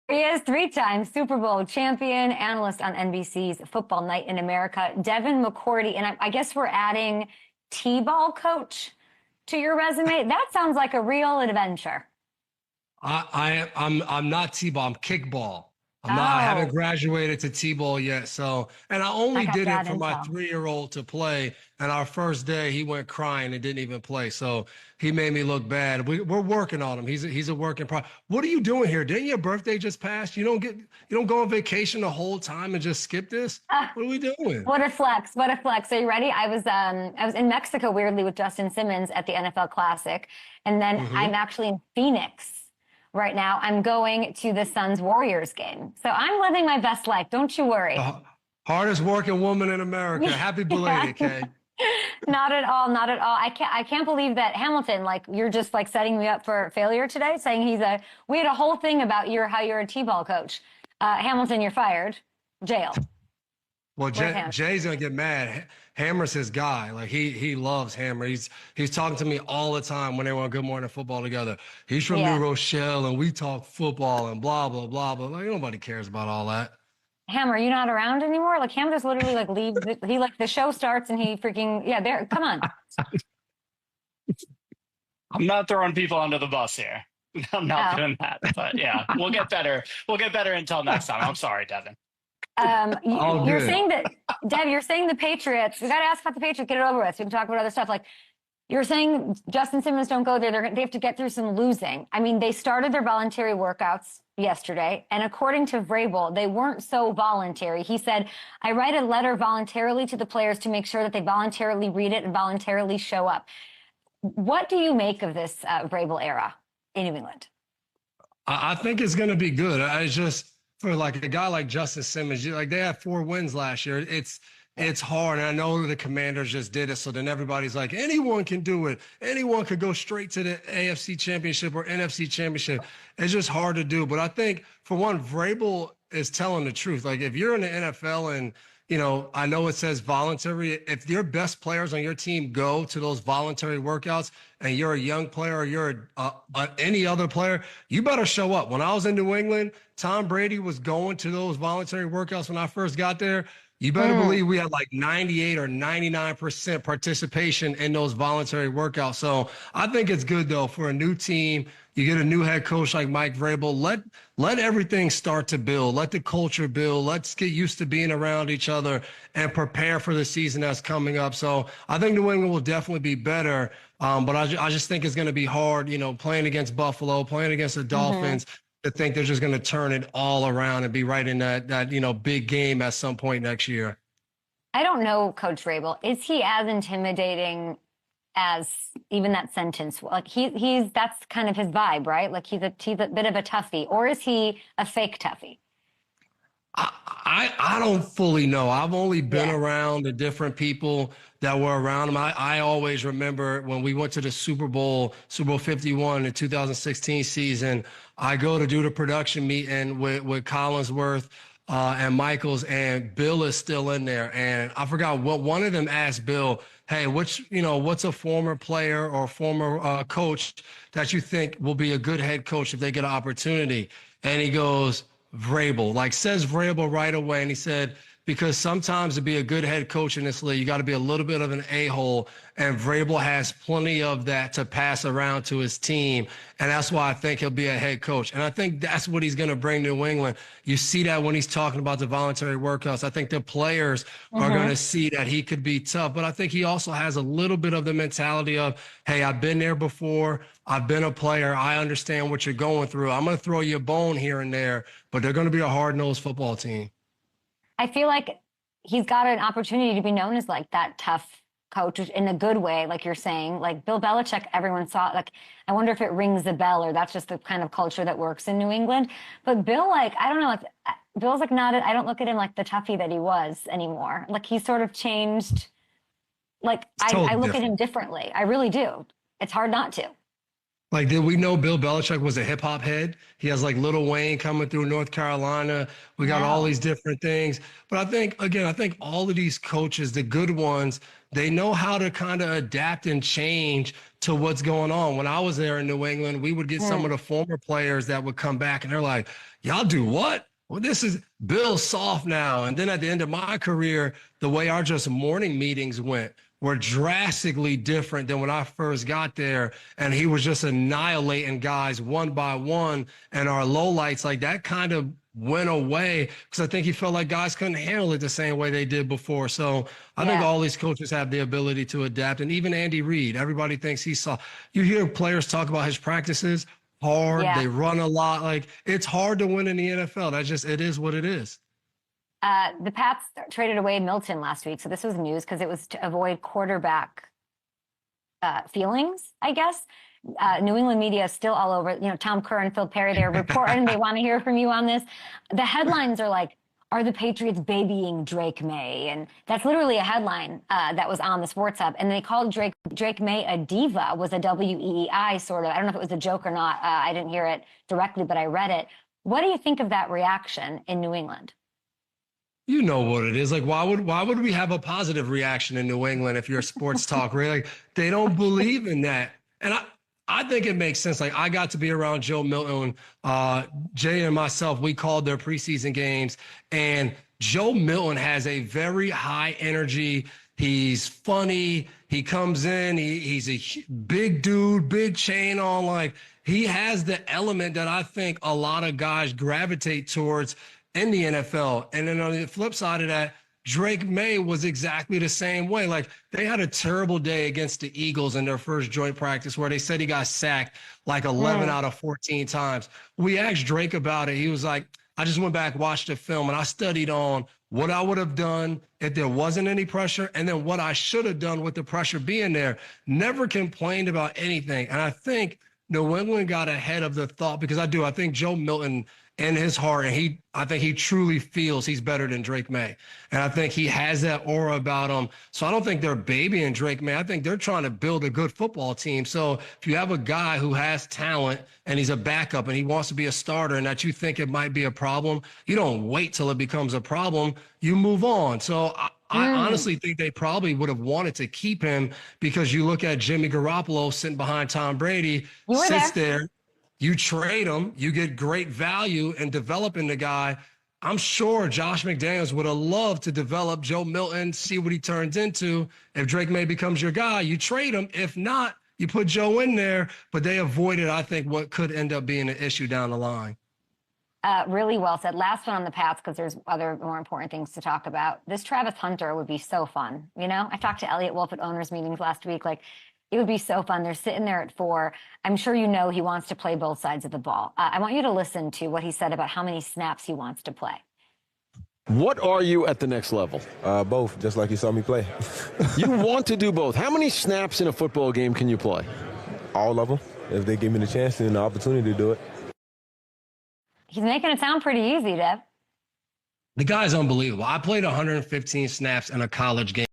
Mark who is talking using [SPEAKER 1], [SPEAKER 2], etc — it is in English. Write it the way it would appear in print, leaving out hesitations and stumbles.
[SPEAKER 1] He is three-time Super Bowl champion, analyst on NBC's Football Night in America, Devin McCourty. And I guess we're adding T-ball coach to your resume. That sounds like a real adventure.
[SPEAKER 2] I'm not T-ball, I'm kickball. I haven't
[SPEAKER 1] Oh,
[SPEAKER 2] graduated to T-ball yet. So, and I
[SPEAKER 1] I
[SPEAKER 2] only
[SPEAKER 1] got
[SPEAKER 2] did it
[SPEAKER 1] bad
[SPEAKER 2] for my
[SPEAKER 1] intel.
[SPEAKER 2] 3-year-old to play. And our first day, he went crying and didn't even play. So he made me look bad. We're working on him. He's a work in progress. What are you doing here? Didn't your birthday just pass? You don't go on vacation the whole time and just skip this?
[SPEAKER 1] Ah,
[SPEAKER 2] What are we doing?
[SPEAKER 1] what a flex. What a flex. Are you ready? I was in Mexico weirdly with Justin Simmons at the NFL Classic. And then
[SPEAKER 2] Hmm.
[SPEAKER 1] I'm actually in Phoenix right now. I'm going to the Suns Warriors game. So I'm living my best life. Don't you worry.
[SPEAKER 2] The hardest working woman in America. Happy
[SPEAKER 1] Yeah.
[SPEAKER 2] belated, Kay.
[SPEAKER 1] Not at all, not at all. I can't believe that Hamilton, like you're just like setting me up for failure today, saying we had a whole thing about how you're a T-ball coach. Hamilton, you're fired. Jail.
[SPEAKER 2] Well,
[SPEAKER 1] Where's Ham?
[SPEAKER 2] Jay's gonna get mad. Hammer's his guy. Like he loves Hammer. He's talking to me all the time when they were on Good Morning Football together. He's from New
[SPEAKER 1] Yeah.
[SPEAKER 2] Rochelle, and we talk football and blah blah blah. But like nobody cares about all that.
[SPEAKER 1] Ham, are you not around anymore? Like Ham just literally like leaves. He like the show starts and he freaking yeah. There, come on.
[SPEAKER 3] I'm not throwing people under the bus here. I'm not
[SPEAKER 1] Oh.
[SPEAKER 3] doing that. But yeah, we'll get better. We'll get better until next time. I'm sorry, Devin.
[SPEAKER 2] All
[SPEAKER 1] You're
[SPEAKER 2] good.
[SPEAKER 1] saying that, Deb. You're saying the Patriots. We got to ask about the Patriots. Get it over with. We can talk about other stuff. Like you're saying, Justin Simmons don't go there. They have to get through some losing. I mean, they started their voluntary workouts yesterday, and according to Vrabel, they weren't so voluntary. He said, "I write a letter voluntarily to the players to make sure that they voluntarily read it and voluntarily show up." What do you make of this Vrabel era in New England?
[SPEAKER 2] I think it's gonna be good. I just for like a guy like Justin Simmons, like they had 4 wins last year. It's hard, and I know the Commanders just did it. So then everybody's like, anyone can do it. Anyone could go straight to the AFC Championship or NFC Championship. It's just hard to do. But I think for one, Vrabel is telling the truth. Like if you're in the NFL and I know it says voluntary. If your best players on your team go to those voluntary workouts and you're a young player or you're any other player, you better show up. When I was in New England, Tom Brady was going to those voluntary workouts when I first got there. You better
[SPEAKER 1] Mm.
[SPEAKER 2] believe we had like 98 or 99% participation in those voluntary workouts. So I think it's good though for a new team. You get a new head coach like Mike Vrabel. Let everything start to build. Let the culture build. Let's get used to being around each other and prepare for the season that's coming up. So I think New England will definitely be better. But I just think it's going to be hard, playing against Buffalo, playing against the
[SPEAKER 1] Hmm.
[SPEAKER 2] Dolphins, to think they're just going to turn it all around and be right in that big game at some point next year.
[SPEAKER 1] I don't know, Coach Vrabel. Is he as intimidating as even that sentence? Like he's that's kind of his vibe, right? Like he's a bit of a toughie, or is he a fake toughie?
[SPEAKER 2] I don't fully know. I've only been
[SPEAKER 1] Yeah.
[SPEAKER 2] around the different people that were around him. I always remember when we went to the Super Bowl 51, the 2016 season. I go to do the production meeting with Collinsworth and Michaels, and Bill is still in there. And I forgot what one of them asked Bill, "Hey, what's a former player or former coach that you think will be a good head coach if they get an opportunity?" And he goes, Vrabel, like says Vrabel right away. And he said, because sometimes to be a good head coach in this league, you got to be a little bit of an a-hole. And Vrabel has plenty of that to pass around to his team. And that's why I think he'll be a head coach. And I think that's what he's going to bring to New England. You see that when he's talking about the voluntary workouts. I think the players are going to
[SPEAKER 1] Hmm.
[SPEAKER 2] see that he could be tough. But I think he also has a little bit of the mentality of, hey, I've been there before. I've been a player. I understand what you're going through. I'm going to throw you a bone here and there, but they're going to be a hard-nosed football team.
[SPEAKER 1] I feel like he's got an opportunity to be known as like that tough coach in a good way, like you're saying. Like Bill Belichick, everyone saw like I wonder if it rings the bell or that's just the kind of culture that works in New England. But Bill, like, I don't know, like Bill's like not I don't look at him like the toughie that he was anymore. Like he's sort of changed. Like
[SPEAKER 2] It's
[SPEAKER 1] I
[SPEAKER 2] totally
[SPEAKER 1] look at him
[SPEAKER 2] different.
[SPEAKER 1] differently. I really do. It's hard not to.
[SPEAKER 2] Like, did we know Bill Belichick was a hip hop head? He has like Lil Wayne coming through North Carolina. We got all
[SPEAKER 1] No.
[SPEAKER 2] these different things. But I think, again, I think all of these coaches, the good ones, they know how to kind of adapt and change to what's going on. When I was there in New England, we would get some of the former players that would come back and they're like, y'all do what? Well, this is Bill soft now. And then at the end of my career, the way our just morning meetings went were drastically different than when I first got there. And he was just annihilating guys one by one. And our lowlights, like that kind of went away because I think he felt like guys couldn't handle it the same way they did before. So I think all these coaches have the ability to adapt. And even Andy Reid, everybody thinks he saw. You hear players talk about his practices, hard, they run a lot. Like, it's hard to win in the NFL. That's just, it is what it is.
[SPEAKER 1] The Pats traded away Milton last week, so this was news because it was to avoid quarterback feelings, I guess. New England media is still all over. You know, Tom Kerr and Phil Perry, they're reporting. They want to hear from you on this. The headlines are like, are the Patriots babying Drake May? And that's literally a headline that was on the Sports Hub. And they called Drake May a diva, was a WEEI sort of. I don't know if it was a joke or not. I didn't hear it directly, but I read it. What do you think of that reaction in New England?
[SPEAKER 2] You know what it is. Like, why would we have a positive reaction in New England if you're a sports talk? Really? Like, they don't believe in that. And I think it makes sense. Like, I got to be around Joe Milton. Jay and myself, we called their preseason games. And Joe Milton has a very high energy. He's funny. He comes in. He's a big dude, big chain on. Like, he has the element that I think a lot of guys gravitate towards in the NFL. And then on the flip side of that, Drake May was exactly the same way. Like, they had a terrible day against the Eagles in their first joint practice where they said he got sacked like 11 out of 14 times. We asked Drake about it. He was like, I just went back, watched the film, and I studied on what I would have done if there wasn't any pressure and then what I should have done with the pressure being there. Never complained about anything. And I think New England got ahead of the thought because I think Joe Milton in his heart, and I think he truly feels he's better than Drake May. And I think he has that aura about him. So I don't think they're babying Drake May. I think they're trying to build a good football team. So if you have a guy who has talent and he's a backup and he wants to be a starter and that you think it might be a problem, you don't wait till it becomes a problem. You move on. So I honestly think they probably would have wanted to keep him because you look at Jimmy Garoppolo sitting behind Tom Brady, sits there. You trade him, you get great value in developing the guy. I'm sure Josh McDaniels would have loved to develop Joe Milton, see what he turns into. If Drake May becomes your guy, you trade him. If not, you put Joe in there. But they avoided, I think, what could end up being an issue down the line.
[SPEAKER 1] Really well said. Last one on the Pats, because there's other more important things to talk about. This Travis Hunter would be so fun. You know, I talked to Elliot Wolf at owners meetings last week. Like, it would be so fun. They're sitting there at 4. I'm sure you know he wants to play both sides of the ball. I want you to listen to what he said about how many snaps he wants to play.
[SPEAKER 4] What are you at the next level?
[SPEAKER 5] Both, just like you saw me play.
[SPEAKER 4] You want to do both. How many snaps in a football game can you play?
[SPEAKER 5] All of them, if they give me the chance and the opportunity to do it.
[SPEAKER 1] He's making it sound pretty easy, Dev.
[SPEAKER 2] The guy's unbelievable. I played 115 snaps in a college game.